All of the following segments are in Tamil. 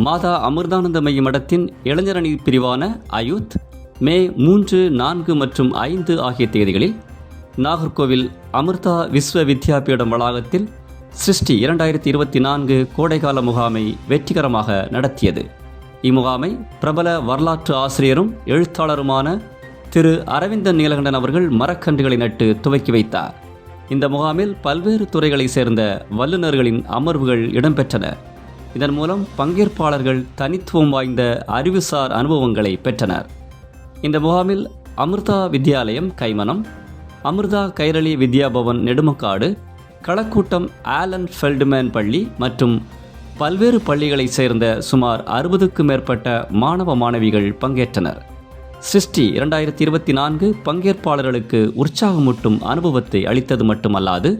மாதா அமிர்தானந்தமயி மடத்தின் இளைஞரணி பிரிவான அயூத் மே 3, 4 மற்றும் 5 ஆகிய தேதிகளில் நாகர்கோவில் அமிர்தா விஸ்வ வித்யாபீடம் வளாகத்தில் சிருஷ்டி 2024 கோடைகால முகாமை வெற்றிகரமாக நடத்தியது. இம்முகாமை பிரபல வரலாற்று ஆசிரியரும் எழுத்தாளருமான திரு அரவிந்தன் நீலகண்டன் அவர்கள் மரக்கன்றுகளை நட்டு துவக்கி வைத்தார். இந்த முகாமில் பல்வேறு துறைகளை சேர்ந்த வல்லுநர்களின் அமர்வுகள் இடம்பெற்றன. இதன் மூலம் பங்கேற்பாளர்கள் தனித்துவம் வாய்ந்த அறிவுசார் அனுபவங்களை பெற்றனர். இந்த முகாமில் அமிர்தா வித்யாலயம் கைமனம், அமிர்தா கைரளி வித்யாபவன் நெடுமக்காடு, களக்கூட்டம் ஆலன் ஃபெல்ட்மேன் பள்ளி மற்றும் பல்வேறு பள்ளிகளைச் சேர்ந்த சுமார் 60க்கும் மேற்பட்ட மாணவ மாணவிகள் பங்கேற்றனர். சிருஷ்டி 2024 பங்கேற்பாளர்களுக்கு உற்சாகமூட்டும் அனுபவத்தை அளித்தது மட்டுமல்லாது,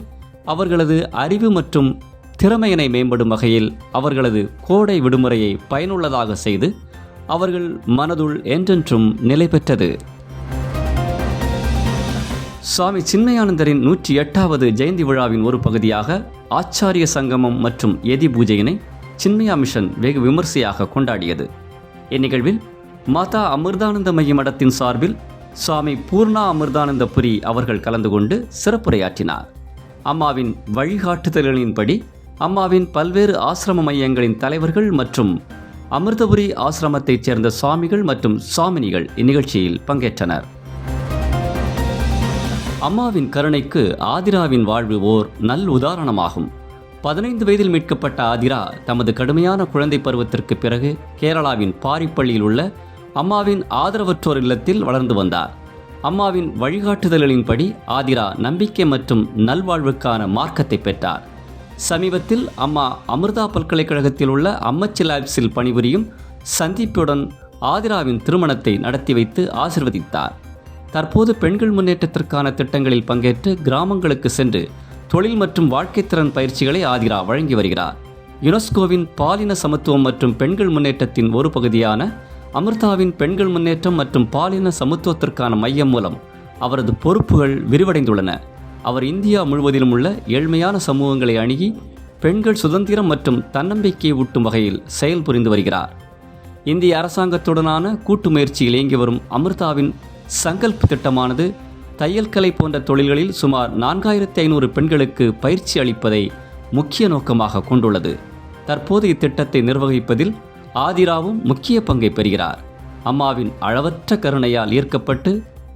அவர்களது அறிவு மற்றும் திறமையினை மேம்படும் வகையில் அவர்களது கோடை விடுமுறையை பயனுள்ளதாக செய்து அவர்கள் மனதுள் என்றென்றும் நிலை பெற்றது. சுவாமி சின்மயானந்தரின் 108வது ஜெயந்தி விழாவின் ஒரு பகுதியாக ஆச்சாரிய சங்கமம் மற்றும் எதி பூஜையினை சின்மயா மிஷன் வெகு விமர்சையாக கொண்டாடியது. இந்நிகழ்வில் மாதா அமிர்தானந்தமயி மடத்தின் சார்பில் சுவாமி பூர்ணா அமிர்தானந்தபுரி அவர்கள் கலந்து கொண்டு சிறப்புரையாற்றினார். அம்மாவின் வழிகாட்டுதல்களின்படி அம்மாவின் பல்வேறு ஆசிரம மையங்களின் தலைவர்கள் மற்றும் அமிர்தபுரி ஆசிரமத்தைச் சேர்ந்த சுவாமிகள் மற்றும் சுவாமினிகள் இந்நிகழ்ச்சியில் பங்கேற்றனர். அம்மாவின் கருணைக்கு ஆதிராவின் வாழ்வு ஓர் நல் உதாரணமாகும். 15 வயதில் மீட்கப்பட்ட ஆதிரா தமது கடுமையான குழந்தை பருவத்திற்கு பிறகு கேரளாவின் பாரிப்பள்ளியில் உள்ள அம்மாவின் ஆதரவற்றோர் இல்லத்தில் வளர்ந்து வந்தார். அம்மாவின் வழிகாட்டுதல்களின்படி ஆதிரா நம்பிக்கை மற்றும் நல்வாழ்வுக்கான மார்க்கத்தை பெற்றார். சமீபத்தில் அம்மா அமிர்தா பல்கலைக்கழகத்தில் உள்ள அம்மச்சி லேப்ஸில் பணிபுரியும் சந்தீப்புடன் ஆதிராவின் திருமணத்தை நடத்தி வைத்து ஆசிர்வதித்தார். தற்போது பெண்கள் முன்னேற்றத்திற்கான திட்டங்களில் பங்கேற்று கிராமங்களுக்கு சென்று தொழில் மற்றும் வாழ்க்கைத்திறன் பயிற்சிகளை ஆதிரா வழங்கி வருகிறார். யுனெஸ்கோவின் பாலின சமத்துவம் மற்றும் பெண்கள் முன்னேற்றத்தின் ஒரு பகுதியான அமிர்தாவின் பெண்கள் முன்னேற்றம் மற்றும் பாலின சமத்துவத்திற்கான மையம் மூலம் அவரது பொறுப்புகள் விரிவடைந்துள்ளன. அவர் இந்தியா முழுவதிலும் உள்ள ஏழ்மையான சமூகங்களை அணுகி பெண்கள் சுதந்திரம் மற்றும் தன்னம்பிக்கையை ஊட்டும் வகையில் செயல்புரிந்து வருகிறார். இந்திய அரசாங்கத்துடனான கூட்டு முயற்சியில் இயங்கி வரும் அமிர்தாவின் சங்கல்ப் திட்டமானது தையல் கலை போன்ற தொழில்களில் சுமார் 4500 பெண்களுக்கு பயிற்சி அளிப்பதை முக்கிய நோக்கமாக கொண்டுள்ளது. தற்போது இத்திட்டத்தை நிர்வகிப்பதில் ஆதிராவும் முக்கிய பங்கை பெறுகிறார். அம்மாவின் அளவற்ற கருணையால் ஈர்க்கப்பட்டு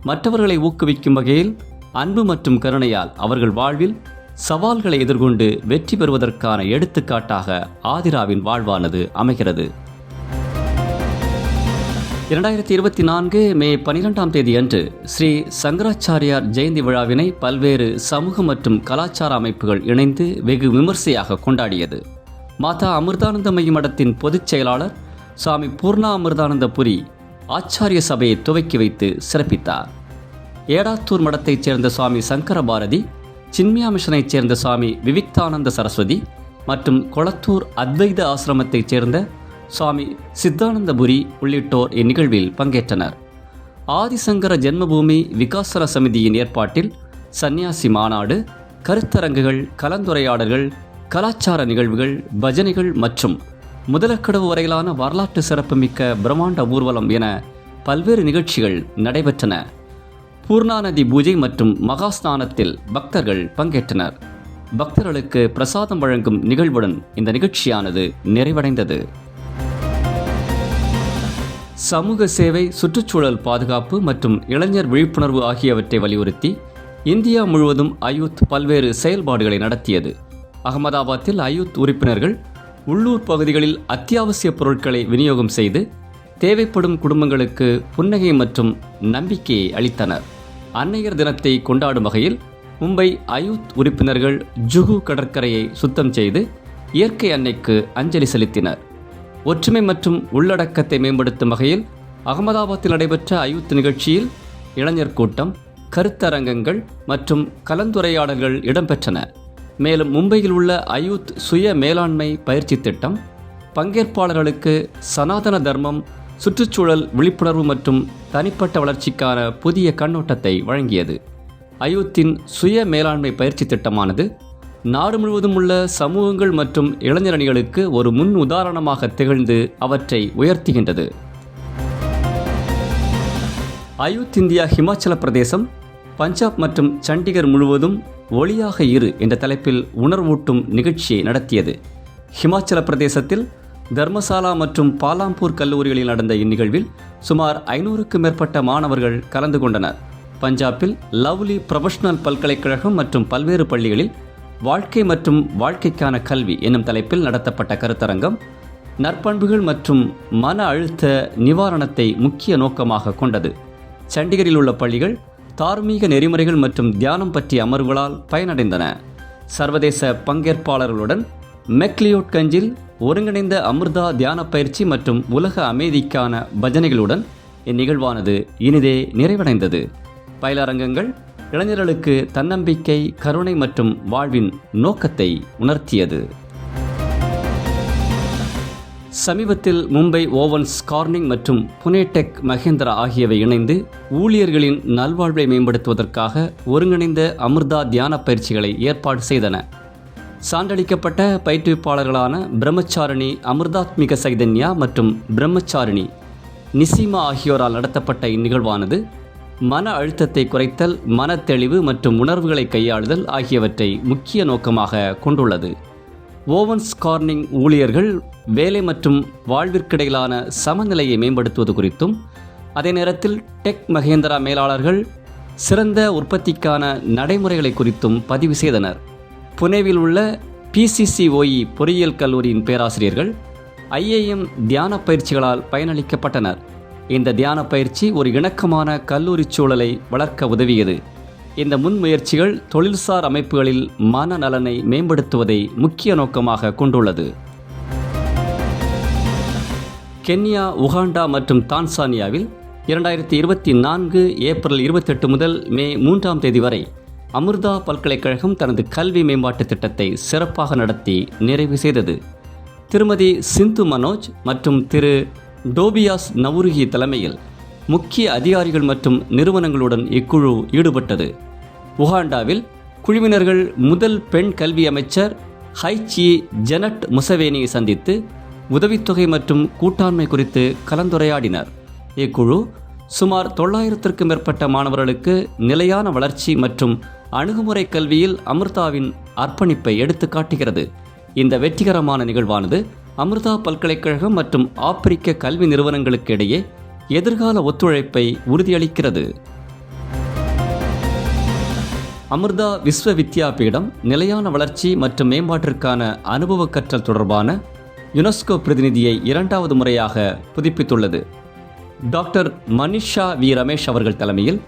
மற்றவர்களை ஊக்குவிக்கும் வகையில் அன்பு மற்றும் கருணையால் அவர்கள் வாழ்வில் சவால்களை எதிர்கொண்டு வெற்றி பெறுவதற்கான எடுத்துக்காட்டாக ஆதிராவின் வாழ்வானது அமைகிறது. 2024 மே 12ஆம் தேதி அன்று ஸ்ரீ சங்கராச்சாரியார் ஜெயந்தி விழாவினை பல்வேறு சமூக மற்றும் கலாச்சார அமைப்புகள் இணைந்து வெகு விமர்சையாக கொண்டாடியது. மாதா அமிர்தானந்தமயி மடத்தின் பொதுச் செயலாளர் சுவாமி பூர்ணா அமிர்தானந்தபுரி ஆச்சாரிய சபையை துவக்கி வைத்து சிறப்பித்தார். ஏடாத்தூர் மடத்தைச் சேர்ந்த சுவாமி சங்கர பாரதி, சின்மயா மிஷனைச் சேர்ந்த சுவாமி விவிக்தானந்த சரஸ்வதி மற்றும் கொளத்தூர் அத்வைத ஆசிரமத்தைச் சேர்ந்த சுவாமி சித்தானந்தபுரி உள்ளிட்டோர் இந்நிகழ்வில் பங்கேற்றனர். ஆதிசங்கர ஜென்மபூமி விகாசன சமிதியின் ஏற்பாட்டில் சந்நியாசி மாநாடு, கருத்தரங்குகள், கலந்துரையாடல்கள், கலாச்சார நிகழ்வுகள், பஜனைகள் மற்றும் முதலக்கடவு வரையிலான வரலாற்று சிறப்புமிக்க பிரம்மாண்ட ஊர்வலம் என பல்வேறு நிகழ்ச்சிகள் நடைபெற்றன. பூர்ணா நதி பூஜை மற்றும் மகாஸ்நானத்தில் பக்தர்கள் பங்கேற்றனர். பக்தர்களுக்கு பிரசாதம் வழங்கும் நிகழ்வுடன் இந்த நிகழ்ச்சியானது நிறைவடைந்தது. சமூக சேவை, சுற்றுச்சூழல் பாதுகாப்பு மற்றும் இளைஞர் விழிப்புணர்வு ஆகியவற்றை வலியுறுத்தி இந்தியா முழுவதும் அயூத் பல்வேறு செயல்பாடுகளை நடத்தியது. அகமதாபாத்தில் அயூத் உறுப்பினர்கள் உள்ளூர் பகுதிகளில் அத்தியாவசிய பொருட்களை விநியோகம் செய்து தேவைப்படும் குடும்பங்களுக்கு புன்னகை மற்றும் நம்பிக்கையை அளித்தனர். அன்னையர் தினத்தை கொண்டாடும் வகையில் மும்பை அயூத் உறுப்பினர்கள் ஜுகு கடற்கரையை சுத்தம் செய்து இயற்கை அன்னைக்கு அஞ்சலி செலுத்தினர். ஒற்றுமை மற்றும் உள்ளடக்கத்தை மேம்படுத்தும் வகையில் அகமதாபாத்தில் நடைபெற்ற அயூத் நிகழ்ச்சியில் இளைஞர் கூட்டம், கருத்தரங்கங்கள் மற்றும் கலந்துரையாடல்கள் இடம்பெற்றன. மேலும் மும்பையில் உள்ள அயூத் சுய மேலாண்மை பயிற்சி திட்டம் பங்கேற்பாளர்களுக்கு சனாதன தர்மம், சுற்றுச்சூழல் விழிப்புணர்வு மற்றும் தனிப்பட்ட வளர்ச்சிக்கான புதிய கண்ணோட்டத்தை வழங்கியது. அயூத்தின் சுய மேலாண்மை பயிற்சி திட்டமானது நாடு முழுவதும் உள்ள சமூகங்கள் மற்றும் இளைஞரணிகளுக்கு ஒரு முன் உதாரணமாக திகழ்ந்து அவற்றை உயர்த்துகின்றது. அயுத் இந்தியா ஹிமாச்சல பிரதேசம், பஞ்சாப் மற்றும் சண்டிகர் முழுவதும் ஒளியாக இரு என்ற தலைப்பில் உணர்வூட்டும் நிகழ்ச்சியை நடத்தியது. ஹிமாச்சல பிரதேசத்தில் தர்மசாலா மற்றும் பாலாம்பூர் கல்லூரிகளில் நடந்த இந்நிகழ்வில் சுமார் 500க்கும் மேற்பட்ட மாணவர்கள் கலந்து கொண்டனர். பஞ்சாபில் லவ்லி ப்ரொஃபஷனல் பல்கலைக்கழகம் மற்றும் பல்வேறு பள்ளிகளில் வாழ்க்கை மற்றும் வாழ்க்கைக்கான கல்வி என்னும் தலைப்பில் நடத்தப்பட்ட கருத்தரங்கம் நற்பண்புகள் மற்றும் மன அழுத்த நிவாரணத்தை முக்கிய நோக்கமாக கொண்டது. சண்டிகரில் உள்ள பள்ளிகள் தார்மீக நெறிமுறைகள் மற்றும் தியானம் பற்றிய அமர்வுகளால் பயனடைந்தன. சர்வதேச பங்கேற்பாளர்களுடன் மெக்லியோட்கஞ்சில் ஒருங்கிணைந்த அமிர்தா தியான பயிற்சி மற்றும் உலக அமைதிக்கான பஜனைகளுடன் இந்நிகழ்வானது இனிதே நிறைவடைந்தது. பயிலரங்கங்கள் இளைஞர்களுக்கு தன்னம்பிக்கை, கருணை மற்றும் வாழ்வின் நோக்கத்தை உணர்த்தியது. சமீபத்தில் மும்பை ஓவன்ஸ் கார்னிங் மற்றும் புனே டெக் மஹேந்திரா ஆகியவை இணைந்து ஊழியர்களின் நல்வாழ்வை மேம்படுத்துவதற்காக ஒருங்கிணைந்த அமிர்தா தியான பயிற்சிகளை ஏற்பாடு செய்தன. சான்றளிக்கப்பட்ட பயிற்றுவிப்பாளர்களான பிரம்மச்சாரிணி அமிர்தாத்மிக சைதன்யா மற்றும் பிரம்மச்சாரிணி நிசிமா ஆகியோரால் நடத்தப்பட்ட இந்நிகழ்வானது மன அழுத்தத்தை குறைத்தல், மனத்தெளிவு மற்றும் உணர்வுகளை கையாளுதல் ஆகியவற்றை முக்கிய நோக்கமாக கொண்டுள்ளது. ஓவன்ஸ் கார்னிங் ஊழியர்கள் வேலை மற்றும் வாழ்விற்கிடையிலான சமநிலையை மேம்படுத்துவது குறித்தும், அதே நேரத்தில் டெக் மஹேந்திரா மேலாளர்கள் சிறந்த உற்பத்திக்கான நடைமுறைகளை குறித்தும் பதிவு செய்தனர். புனேவில் உள்ள PCCOE பொறியியல் கல்லூரியின் பேராசிரியர்கள் IIM தியான பயிற்சிகளால் பயனளிக்கப்பட்டனர். இந்த தியான பயிற்சி ஒரு இணக்கமான கல்லூரி சூழலை வளர்க்க உதவியது. இந்த முன்முயற்சிகள் தொழில்சார் அமைப்புகளில் மனநலனை மேம்படுத்துவதை முக்கிய நோக்கமாக கொண்டுள்ளது. கென்யா, உகாண்டா மற்றும் தான்சானியாவில் 2024 ஏப்ரல் 28 முதல் மே 3ஆம் தேதி வரை அமிர்தா பல்கலைக்கழகம் தனது கல்வி மேம்பாட்டு திட்டத்தை சிறப்பாக நடத்தி நிறைவு செய்தது. திருமதி சிந்து மனோஜ் மற்றும் திரு டோபியாஸ் நவுருகி தலைமையில் முக்கிய அதிகாரிகள் மற்றும் நிறுவனங்களுடன் இக்குழு ஈடுபட்டது. உகாண்டாவில் குழுவினர்கள் முதல் பெண் கல்வி அமைச்சர் ஹைச்சி ஜெனட் முசவேனியை சந்தித்து உதவித்தொகை மற்றும் கூட்டாண்மை குறித்து கலந்துரையாடினர். இக்குழு சுமார் 900க்கும் மேற்பட்ட மாணவர்களுக்கு நிலையான வளர்ச்சி மற்றும் அணுகுமுறை கல்வியில் அமிர்தாவின் அர்ப்பணிப்பை எடுத்து காட்டுகிறது. இந்த வெற்றிகரமான நிகழ்வானது அமிர்தா பல்கலைக்கழகம் மற்றும் ஆப்பிரிக்க கல்வி நிறுவனங்களுக்கு இடையே எதிர்கால ஒத்துழைப்பை உறுதியளிக்கிறது. அமிர்தா விஸ்வ வித்யாபீடம் நிலையான வளர்ச்சி மற்றும் மேம்பாட்டிற்கான அனுபவ கற்றல் தொடர்பான யுனெஸ்கோ பிரதிநிதியை 2வது முறையாக புதுப்பித்துள்ளது. டாக்டர் மனிஷா வி ரமேஷ் அவர்கள் தலைமையில்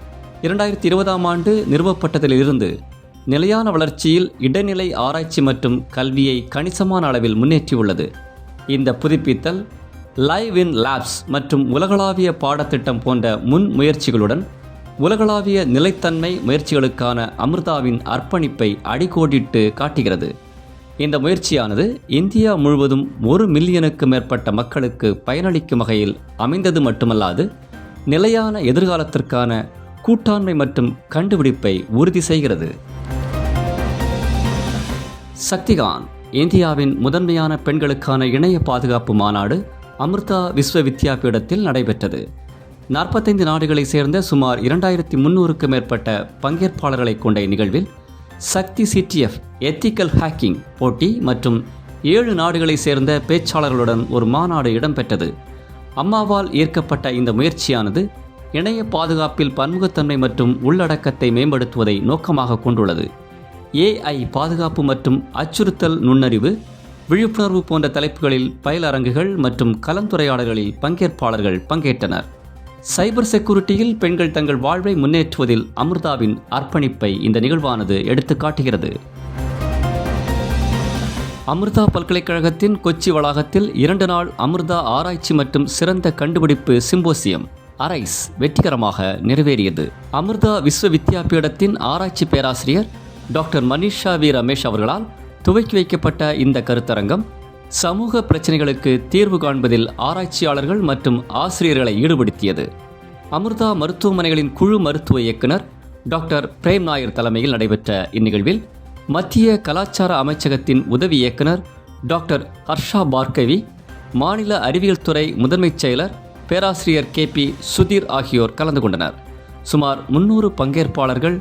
2020ஆம் ஆண்டு நிறுவப்பட்டதிலிருந்து நிலையான வளர்ச்சியில் இடைநிலை ஆராய்ச்சி மற்றும் கல்வியை கணிசமான அளவில் முன்னேற்றியுள்ளது. இந்த புதுப்பித்தல் லைவ் இன் லேப்ஸ் மற்றும் உலகளாவிய பாடத்திட்டம் போன்ற முன் முயற்சிகளுடன் உலகளாவிய நிலைத்தன்மை முயற்சிகளுக்கான அமிர்தாவின் அர்ப்பணிப்பை அடிக்கோடிட்டு காட்டுகிறது. இந்த முயற்சியானது இந்தியா முழுவதும் 1 மில்லியனுக்கு மேற்பட்ட மக்களுக்கு பயனளிக்கும் வகையில் அமைந்தது மட்டுமல்லாது நிலையான எதிர்காலத்திற்கான கூட்டாண்மை மற்றும் கண்டுபிடிப்பை உறுதி செய்கிறது. சக்திகான் இந்தியாவின் முதன்மையான பெண்களுக்கான இணைய பாதுகாப்பு மாநாடு அமிர்தா விஸ்வ வித்யாபீடத்தில் நடைபெற்றது. 45 நாடுகளை சேர்ந்த சுமார் 2300க்கும் மேற்பட்ட பங்கேற்பாளர்களை கொண்ட இந்நிகழ்வில் சக்தி CTF எத்திக்கல் ஹேக்கிங் போட்டி மற்றும் 7 நாடுகளை சேர்ந்த பேச்சாளர்களுடன் ஒரு மாநாடு இடம்பெற்றது. அம்மாவால் ஈர்க்கப்பட்ட இந்த முயற்சியானது இணைய பாதுகாப்பில் பன்முகத்தன்மை மற்றும் உள்ளடக்கத்தை மேம்படுத்துவதை நோக்கமாக கொண்டுள்ளது. AI பாதுகாப்பு மற்றும் அச்சுறுத்தல் நுண்ணறிவு, விழிப்புணர்வு போன்ற தலைப்புகளில் பயிலரங்குகள் மற்றும் கலந்துரையாடல்களில் பங்கேற்பாளர்கள் பங்கேற்றனர். சைபர் செக்யூரிட்டியில் பெண்கள் தங்கள் வாழ்வை முன்னேற்றுவதில் அமிர்தாவின் அர்ப்பணிப்பை இந்த நிகழ்வானது எடுத்து காட்டுகிறது. அமிர்தா பல்கலைக்கழகத்தின் கொச்சி வளாகத்தில் 2 நாள் அமிர்தா ஆராய்ச்சி மற்றும் சிறந்த கண்டுபிடிப்பு சிம்போசியம் அரைஸ் வெற்றிகரமாக நிறைவேறியது. அமிர்தா விஸ்வ வித்யாபீடத்தின் ஆராய்ச்சி பேராசிரியர் டாக்டர் மனிஷா வி ரமேஷ் அவர்களால் துவக்கி வைக்கப்பட்ட இந்த கருத்தரங்கம் சமூக பிரச்சனைகளுக்கு தீர்வு காண்பதில் ஆராய்ச்சியாளர்கள் மற்றும் ஆசிரியர்களை ஈடுபடுத்தியது. அமிர்தா மருத்துவமனைகளின் குழு மருத்துவ இயக்குனர் டாக்டர் பிரேம் நாயர் தலைமையில் நடைபெற்ற இந்நிகழ்வில் மத்திய கலாச்சார அமைச்சகத்தின் உதவி இயக்குனர் டாக்டர் ஹர்ஷா பார்கவி, மாநில அறிவியல் துறை முதன்மைச் செயலர் பேராசிரியர் KP சுதீர் ஆகியோர் கலந்து கொண்டனர். சுமார் 300 பங்கேற்பாளர்கள்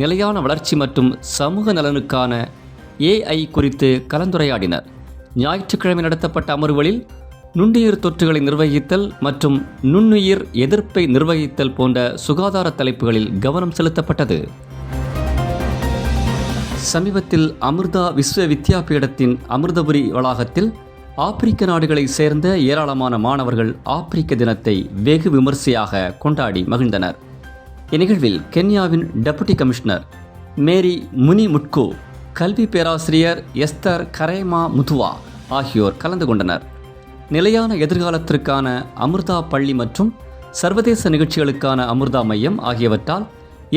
நிலையான வளர்ச்சி மற்றும் சமூக நலனுக்கான AI குறித்து கலந்துரையாடினர். ஞாயிற்றுக்கிழமை நடத்தப்பட்ட அமர்வுகளில் நுண்ணுயிர் தொற்றுகளை நிர்வகித்தல் மற்றும் நுண்ணுயிர் எதிர்ப்பை நிர்வகித்தல் போன்ற சுகாதார தலைப்புகளில் கவனம் செலுத்தப்பட்டது. சமீபத்தில் அமிர்தா விஸ்வ வித்யாபீடத்தின் அமிர்தபுரி வளாகத்தில் ஆப்பிரிக்க நாடுகளை சேர்ந்த ஏராளமான மாணவர்கள் ஆப்பிரிக்க தினத்தை வெகு விமர்சையாக கொண்டாடி மகிழ்ந்தனர். இந்நிகழ்வில் கென்யாவின் டெபுட்டி கமிஷனர் மேரி முனி முட்கோ, கல்வி பேராசிரியர் எஸ்தர் கரேமா முதுவா ஆகியோர் கலந்து கொண்டனர். நிலையான எதிர்காலத்திற்கான அமிர்தா பள்ளி மற்றும் சர்வதேச நிகழ்ச்சிகளுக்கான அமிர்தா மையம் ஆகியவற்றால்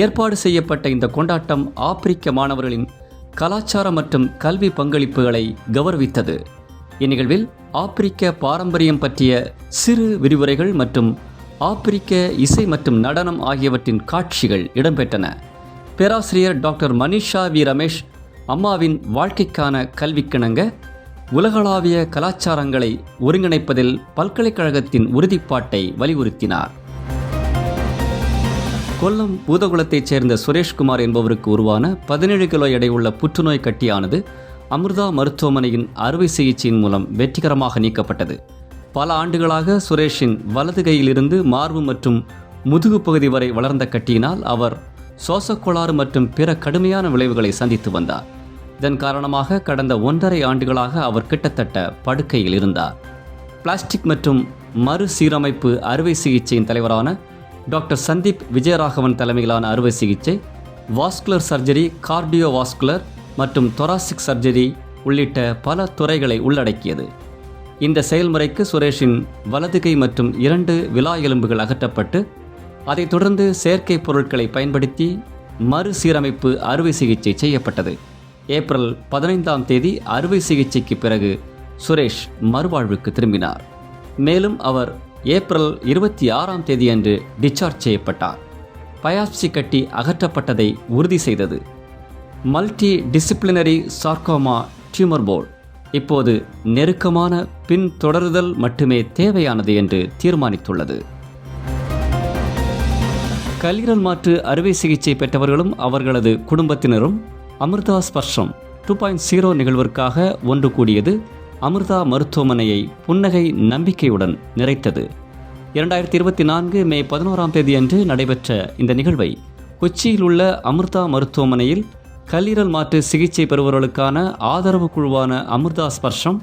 ஏற்பாடு செய்யப்பட்ட இந்த கொண்டாட்டம் ஆப்பிரிக்க மாணவர்களின் கலாச்சார மற்றும் கல்வி பங்களிப்புகளை கௌரவித்தது. இந்நிகழ்வில் ஆப்பிரிக்க பாரம்பரியம் பற்றிய சிறு விரிவுரைகள் மற்றும் ஆப்பிரிக்க இசை மற்றும் நடனம் ஆகியவற்றின் காட்சிகள் இடம்பெற்றன. பேராசிரியர் டாக்டர் மனிஷா வி ரமேஷ் அம்மாவின் வாழ்க்கைக்கான கல்விக்கிணங்க உலகளாவிய கலாச்சாரங்களை ஒருங்கிணைப்பதில் பல்கலைக்கழகத்தின் உறுதிப்பாட்டை வலியுறுத்தினார். கொல்லம் பூதகுளத்தைச் சேர்ந்த சுரேஷ்குமார் என்பவருக்கு உருவான 17 கிலோ எடையுள்ள புற்றுநோய் கட்டியானது அமிர்தா மருத்துவமனையின் அறுவை சிகிச்சையின் மூலம் வெற்றிகரமாக நீக்கப்பட்டது. பல ஆண்டுகளாக சுரேஷின் வலது கையிலிருந்து மார்பு மற்றும் முதுகு பகுதி வரை வளர்ந்த கட்டியினால் அவர் சுவாசக்கோளாறு மற்றும் பிற கடுமையான விளைவுகளை சந்தித்து வந்தார். இதன் காரணமாக கடந்த 1.5 ஆண்டுகளாக அவர் கிட்டத்தட்ட படுக்கையில் இருந்தார். பிளாஸ்டிக் மற்றும் மறுசீரமைப்பு அறுவை சிகிச்சையின் தலைவரான டாக்டர் சந்தீப் விஜயராகவன் தலைமையிலான அறுவை சிகிச்சை வாஸ்குலர் சர்ஜரி, கார்டியோவாஸ்குலர் மற்றும் தொராசிக் சர்ஜரி உள்ளிட்ட பல துறைகளை உள்ளடக்கியது. இந்த செயல்முறைக்கு சுரேஷின் வலது கை மற்றும் 2 விலா எலும்புகள் அகற்றப்பட்டு அதைத் தொடர்ந்து செயற்கை பொருட்களை பயன்படுத்தி மறுசீரமைப்பு அறுவை சிகிச்சை செய்யப்பட்டது. ஏப்ரல் 15ஆம் தேதி அறுவை சிகிச்சைக்கு பிறகு சுரேஷ் மறுவாழ்வுக்கு திரும்பினார். மேலும் அவர் ஏப்ரல் 26ஆம் தேதி அன்று டிஸ்சார்ஜ் செய்யப்பட்டார். பயாப்சி கட்டி அகற்றப்பட்டதை உறுதி செய்தது. Multi disciplinary sarcoma tumour board இப்போது நெருக்கமான பின்தொடருதல் மட்டுமே தேவையானது என்று தீர்மானித்துள்ளது. கல்லீரல் மாற்று அறுவை சிகிச்சை பெற்றவர்களும் அவர்களது குடும்பத்தினரும் அமிர்தா ஸ்பர்ஷம் 2.0 நிகழ்விற்காக ஒன்று கூடியது அமிர்தா மருத்துவமனையை புன்னகை நம்பிக்கையுடன் நிறைத்தது. 2024 மே 11ஆம் தேதி அன்று நடைபெற்ற இந்த நிகழ்வை கொச்சியில் உள்ள அமிர்தா மருத்துவமனையில் கல்லீரல் மாற்று சிகிச்சை பெறுபவர்களுக்கான ஆதரவு குழுவான அமிர்தா ஸ்பர்ஷம்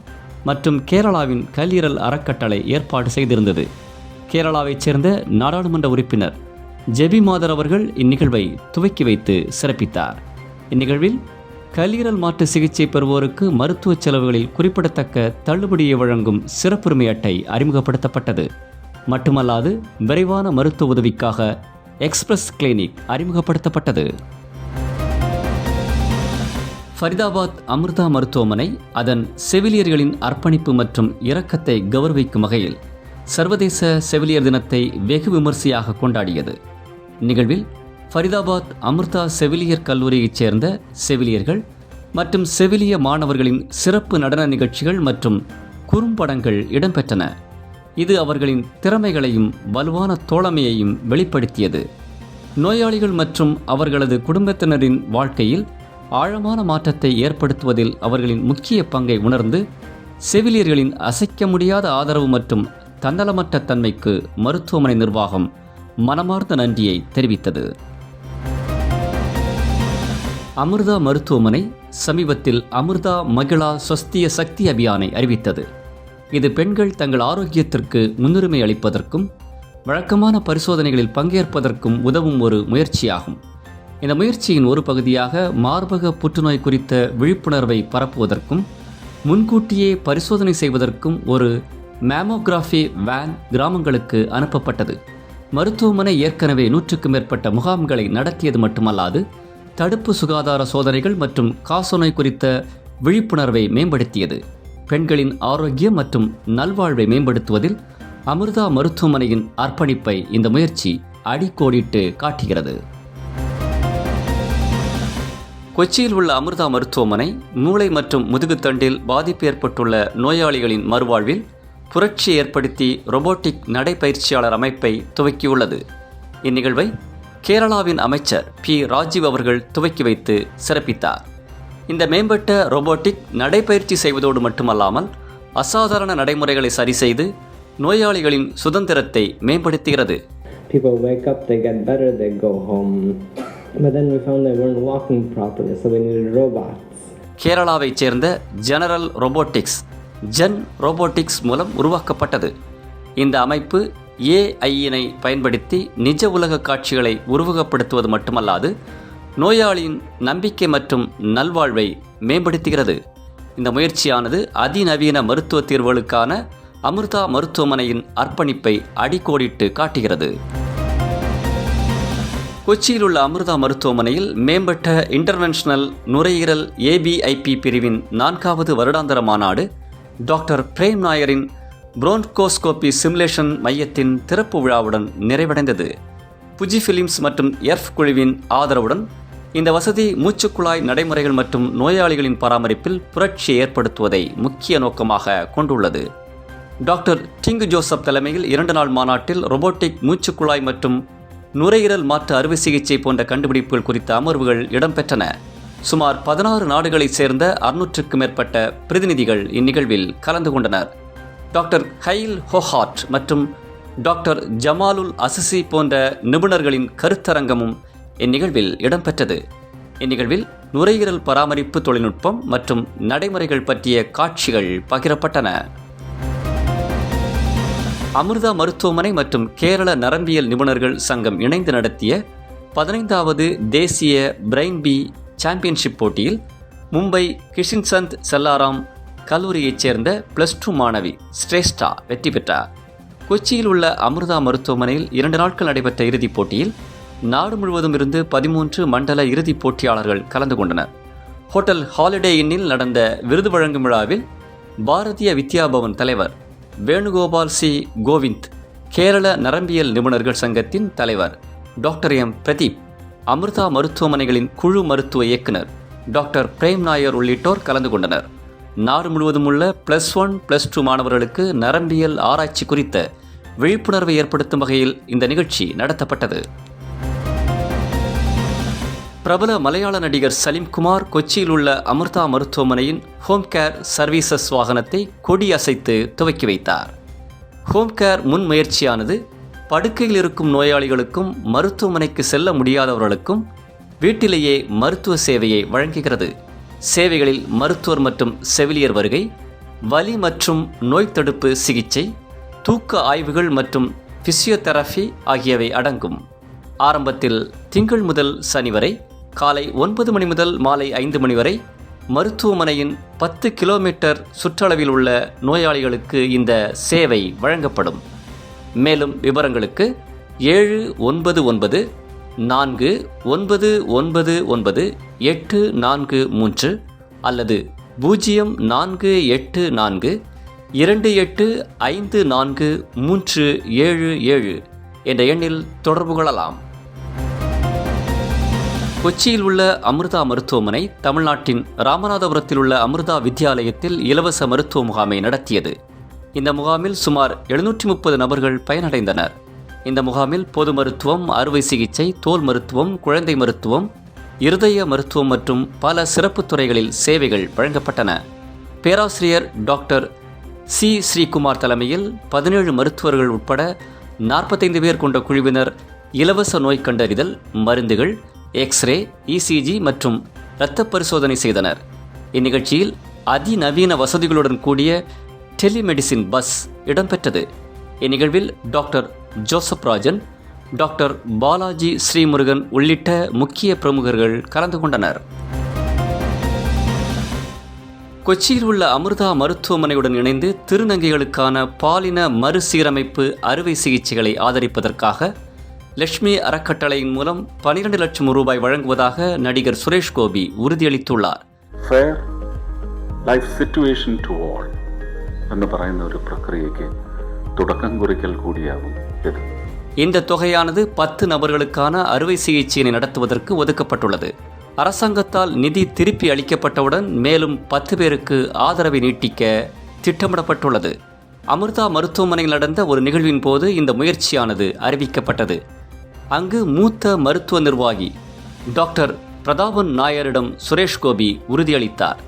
மற்றும் கேரளாவின் கல்லீரல் அறக்கட்டளை ஏற்பாடு செய்திருந்தது. கேரளாவைச் சேர்ந்த நாடாளுமன்ற உறுப்பினர் ஜெபி மாதர் அவர்கள் இந்நிகழ்வை துவக்கி வைத்து சிறப்பித்தார். இந்நிகழ்வில் கல்லீரல் மாற்று சிகிச்சை பெறுவோருக்கு மருத்துவ செலவுகளில் குறிப்பிடத்தக்க தள்ளுபடியை வழங்கும் சிறப்புரிமை அட்டை அறிமுகப்படுத்தப்பட்டது. மட்டுமல்லாது விரைவான மருத்துவ உதவிக்காக எக்ஸ்பிரஸ் கிளினிக் அறிமுகப்படுத்தப்பட்டது. ஃபரிதாபாத் அமிர்தா மருத்துவமனை அதன் செவிலியர்களின் அர்ப்பணிப்பு மற்றும் இரக்கத்தை கௌரவிக்கும் வகையில் சர்வதேச செவிலியர் தினத்தை வெகு விமர்சையாக கொண்டாடியது. நிகழ்வில் ஃபரிதாபாத் அமிர்தா செவிலியர் கல்லூரியைச் சேர்ந்த செவிலியர்கள் மற்றும் செவிலிய மாணவர்களின் சிறப்பு நடன நிகழ்ச்சிகள் மற்றும் குறும்படங்கள் இடம்பெற்றன. இது அவர்களின் திறமைகளையும் வலுவான தோழமையையும் வெளிப்படுத்தியது. நோயாளிகள் மற்றும் அவர்களது குடும்பத்தினரின் வாழ்க்கையில் ஆழமான மாற்றத்தை ஏற்படுத்துவதில் அவர்களின் முக்கிய பங்கை உணர்ந்து செவிலியர்களின் அசைக்க முடியாத ஆதரவு மற்றும் தன்னலமற்ற தன்மைக்கு மருத்துவமனை நிர்வாகம் மனமார்ந்த நன்றியை தெரிவித்தது. அமிர்தா மருத்துவமனை சமீபத்தில் அமிர்தா மகிழா ஸ்வஸ்திய சக்தி அபியானை அறிவித்தது. இது பெண்கள் தங்கள் ஆரோக்கியத்திற்கு முன்னுரிமை அளிப்பதற்கும் வழக்கமான பரிசோதனைகளில் பங்கேற்பதற்கும் உதவும் ஒரு முயற்சியாகும். இந்த முயற்சியின் ஒரு பகுதியாக மார்பக புற்றுநோய் குறித்த விழிப்புணர்வை பரப்புவதற்கும் முன்கூட்டியே பரிசோதனை செய்வதற்கும் ஒரு மேமோகிராஃபி வேன் கிராமங்களுக்கு அனுப்பப்பட்டது. மருத்துவமனை ஏற்கனவே 100க்கும் மேற்பட்ட முகாம்களை நடத்தியது மட்டுமல்லாது தடுப்பு சுகாதார சோதனைகள் மற்றும் காசநோய் குறித்த விழிப்புணர்வை மேம்படுத்தியது. பெண்களின் ஆரோக்கியம் மற்றும் நல்வாழ்வை மேம்படுத்துவதில் அமிர்தா மருத்துவமனையின் அர்ப்பணிப்பை இந்த முயற்சி அடிக்கோடிட்டு காட்டுகிறது. கொச்சியில் உள்ள அமிர்தா மருத்துவமனை மூளை மற்றும் முதுகுத்தண்டில் பாதிப்பு ஏற்பட்டுள்ள நோயாளிகளின் மறுவாழ்வில் புரட்சி ஏற்படுத்தி ரொபோட்டிக் நடைபயிற்சியாளர் அமைப்பை துவக்கியுள்ளது. இந்நிகழ்வை கேரளாவின் அமைச்சர் பி. ராஜீவ் அவர்கள் துவக்கி வைத்து சிறப்பித்தார். இந்த மேம்பட்ட ரோபோட்டிக் நடைபயிற்சி செய்வதோடு மட்டுமல்லாமல் அசாதாரண நடைமுறைகளை சரி செய்து நோயாளிகளின் சுதந்திரத்தை மேம்படுத்துகிறது. People wake up, they get better, they go home. But then we found they weren't walking properly, so we needed robots. கேரளாவைச் சேர்ந்த ஜெனரல் ரோபோட்டிக்ஸ் ஜென் ரோபோட்டிக்ஸ் மூலம் உருவாக்கப்பட்டது. இந்த அமைப்பு AI-னை பயன்படுத்தி நிஜ உலக காட்சிகளை உருவகப்படுத்துவது மட்டுமல்லாது நோயாளியின் நம்பிக்கை மற்றும் நல்வாழ்வை மேம்படுத்துகிறது. இந்த முயற்சியானது அதிநவீன மருத்துவ தீர்வுகளுக்கான அமிர்தா மருத்துவமனையின் அர்ப்பணிப்பை அடிக்கோடிட்டு காட்டுகிறது. கொச்சியில் உள்ள அமிர்தா மருத்துவமனையில் மேம்பட்ட இன்டர்வென்ஷனல் நுரையீரல் ABIP பிரிவின் 4வது வருடாந்திர மாநாடு டாக்டர் பிரேம் நாயரின் புரோன்கோஸ்கோபி சிமுலேஷன் மையத்தின் திறப்பு விழாவுடன் நிறைவடைந்தது. புஜி ஃபிலிம்ஸ் மற்றும் எர்ஃப் குழுவின் ஆதரவுடன் இந்த வசதி மூச்சுக்குழாய் நடைமுறைகள் மற்றும் நோயாளிகளின் பராமரிப்பில் புரட்சியை ஏற்படுத்துவதை முக்கிய நோக்கமாக கொண்டுள்ளது. டாக்டர் டிங்கு ஜோசப் தலைமையில் 2 நாள் மாநாட்டில் ரொபோட்டிக் மூச்சுக்குழாய் மற்றும் நுரையீரல் மாற்று அறுவை சிகிச்சை போன்ற கண்டுபிடிப்புகள் குறித்த அமர்வுகள் இடம்பெற்றன. சுமார் 16 நாடுகளைச் சேர்ந்த 600க்கும் மேற்பட்ட பிரதிநிதிகள் இந்நிகழ்வில் கலந்து கொண்டனர். டாக்டர் ஹைல் ஹோஹார்ட் மற்றும் டாக்டர் ஜமாலுல் அசிசி போன்ற நிபுணர்களின் கருத்தரங்கமும் இந்நிகழ்வில் இடம்பெற்றது. இந்நிகழ்வில் நுரையீரல் பராமரிப்பு தொழில்நுட்பம் மற்றும் நடைமுறைகள் பற்றிய காட்சிகள் பகிரப்பட்டன. அமிர்தா மருத்துவமனை மற்றும் கேரள நரம்பியல் நிபுணர்கள் சங்கம் இணைந்து நடத்திய 15வது தேசிய பிரெயின் பி சாம்பியன்ஷிப் போட்டியில் மும்பை கிஷன்சந்த் செல்லாராம் கல்லூரியைச் சேர்ந்த +2 மாணவி ஸ்ரேஷ்டா வெற்றி பெற்றார். கொச்சியில் உள்ள அமிர்தா மருத்துவமனையில் 2 நாட்கள் நடைபெற்ற இறுதிப் போட்டியில் நாடு முழுவதும் இருந்து 13 மண்டல இறுதிப் போட்டியாளர்கள் கலந்து கொண்டனர். ஹோட்டல் ஹாலிடே இன்னில் நடந்த விருது வழங்கும் விழாவில் பாரதிய வித்யாபவன் தலைவர் வேணுகோபால் சி கோவிந்த், கேரள நரம்பியல் நிபுணர்கள் சங்கத்தின் தலைவர் டாக்டர் எம் பிரதீப், அமிர்தா மருத்துவமனைகளின் குழு மருத்துவ இயக்குனர் டாக்டர் பிரேம் நாயர் உள்ளிட்டோர் கலந்து கொண்டனர். நாடு முழுவதும் உள்ள +1, +2 மாணவர்களுக்கு நரம்பியல் ஆராய்ச்சி குறித்த விழிப்புணர்வை ஏற்படுத்தும் வகையில் இந்த நிகழ்ச்சி நடத்தப்பட்டது. பிரபல மலையாள நடிகர் சலீம்குமார் கொச்சியில் உள்ள அமிர்தா மருத்துவமனையின் ஹோம் கேர் சர்வீசஸ் வாகனத்தை கொடி அசைத்து துவக்கி வைத்தார். ஹோம் கேர் முன்முயற்சியானது படுக்கையில் இருக்கும் நோயாளிகளுக்கும் மருத்துவமனைக்கு செல்ல முடியாதவர்களுக்கும் வீட்டிலேயே மருத்துவ சேவையை வழங்குகிறது. சேவைகளில் மருத்துவர் மற்றும் செவிலியர் வருகை, வலி மற்றும் நோய் தடுப்பு சிகிச்சை, தூக்க ஆய்வுகள் மற்றும் பிசியோதெரபி ஆகியவை அடங்கும். ஆரம்பத்தில் திங்கள் முதல் சனி வரை காலை 9 மணி முதல் மாலை 5 மணி வரை மருத்துவமனையின் 10 கிலோமீட்டர் சுற்றளவில் உள்ள நோயாளிகளுக்கு இந்த சேவை வழங்கப்படும். மேலும் விவரங்களுக்கு 791-499-843 அல்லது 0484-2854-377 என்ற எண்ணில் தொடர்பு கொள்ளலாம். கொச்சியில் உள்ள அமிர்தா மருத்துவமனை தமிழ்நாட்டின் ராமநாதபுரத்தில் உள்ள அமிர்தா வித்யாலயத்தில் இலவச மருத்துவ முகாமை நடத்தியது. இந்த முகாமில் சுமார் 730 நபர்கள் பயனடைந்தனர். இந்த முகாமில் பொது மருத்துவம், அறுவை சிகிச்சை, தோல் மருத்துவம், குழந்தை மருத்துவம், இருதய மருத்துவம் மற்றும் பல சிறப்பு துறைகளில் சேவைகள் வழங்கப்பட்டன. பேராசிரியர் டாக்டர் சி. ஸ்ரீகுமார் தலைமையில் 17 மருத்துவர்கள் உட்பட 45 பேர் கொண்ட குழுவினர் இலவச நோய் கண்டறிதல், மருந்துகள், எக்ஸ்ரே, ECG மற்றும் இரத்த பரிசோதனை செய்தனர். இந்நிகழ்ச்சியில் அதிநவீன வசதிகளுடன் கூடிய டெலிமெடிசின் பஸ் இடம்பெற்றது. இந்நிகழ்வில் doctor Joseph Rajan, doctor Balaji Srimurugan உள்ளிட்ட முக்கிய பிரமுகர்கள் கலந்து கொண்டனர். கொச்சியில் உள்ள அமிர்தா மருத்துவமனையுடன் இணைந்து திருநங்கைகளுக்கான பாலின மறுசீரமைப்பு அறுவை சிகிச்சைகளை ஆதரிப்பதற்காக லட்சுமி அறக்கட்டளையின் மூலம் 12 லட்சம் ரூபாய் வழங்குவதாக நடிகர் சுரேஷ் கோபி உறுதியளித்துள்ளார். Fair life situation to all എന്ന് പറയുന്ന ഒരു പ്രക്രിയയ്ക്ക് തുടക്കം കുറിക്കൽ കൂടിയാകും ഇത്. இந்த தொகையானது 10 நபர்களுக்கான அறுவை சிகிச்சையை நடத்துவதற்கு ஒதுக்கப்பட்டுள்ளது. அரசாங்கத்தால் நிதி திருப்பி அளிக்கப்பட்டவுடன் மேலும் 10 பேருக்கு ஆதரவை நீட்டிக்க திட்டமிடப்பட்டுள்ளது. அமிர்தா மருத்துவமனையில் நடந்த ஒரு நிகழ்வின் போது இந்த முயற்சியானது அறிவிக்கப்பட்டது. அங்கு மூத்த மருத்துவ நிர்வாகி டாக்டர் பிரதாபன் நாயரிடம் சுரேஷ் கோபி உறுதியளித்தார்.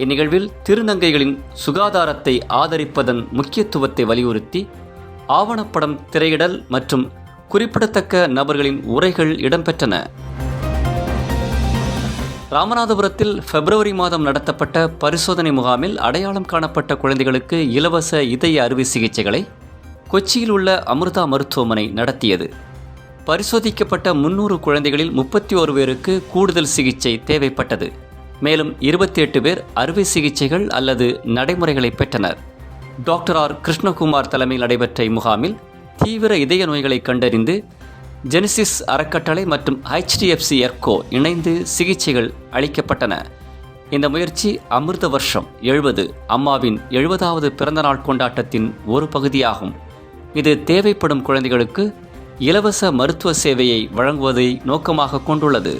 இந்நிகழ்வில் திருநங்கைகளின் சுகாதாரத்தை ஆதரிப்பதன் முக்கியத்துவத்தை வலியுறுத்தி ஆவணப்படம் திரையிடல் மற்றும் குறிப்பிடத்தக்க நபர்களின் உரைகள் இடம்பெற்றன. ராமநாதபுரத்தில் பிப்ரவரி மாதம் நடத்தப்பட்ட பரிசோதனை முகாமில் அடையாளம் காணப்பட்ட குழந்தைகளுக்கு இலவச இதய அறுவை சிகிச்சைகளை கொச்சியில் உள்ள அமிர்தா மருத்துவமனை நடத்தியது. பரிசோதிக்கப்பட்ட 300 குழந்தைகளில் 31 பேருக்கு கூடுதல் சிகிச்சை தேவைப்பட்டது. மேலும் 28 பேர் அறுவை சிகிச்சைகள் அல்லது நடைமுறைகளை பெற்றனர். டாக்டர் ஆர் கிருஷ்ணகுமார் தலைமையில் நடைபெற்ற இம்முகாமில் தீவிர இதய நோய்களை கண்டறிந்து ஜெனிசிஸ் அறக்கட்டளை மற்றும் HDFC எர்கோ இணைந்து சிகிச்சைகள் அளிக்கப்பட்டன. இந்த முயற்சி அமிர்த வருஷம் 70 அம்மாவின் 70வது பிறந்தநாள் கொண்டாட்டத்தின் ஒரு பகுதியாகும். இது தேவைப்படும் குழந்தைகளுக்கு இலவச மருத்துவ சேவையை வழங்குவதை நோக்கமாக கொண்டுள்ளது.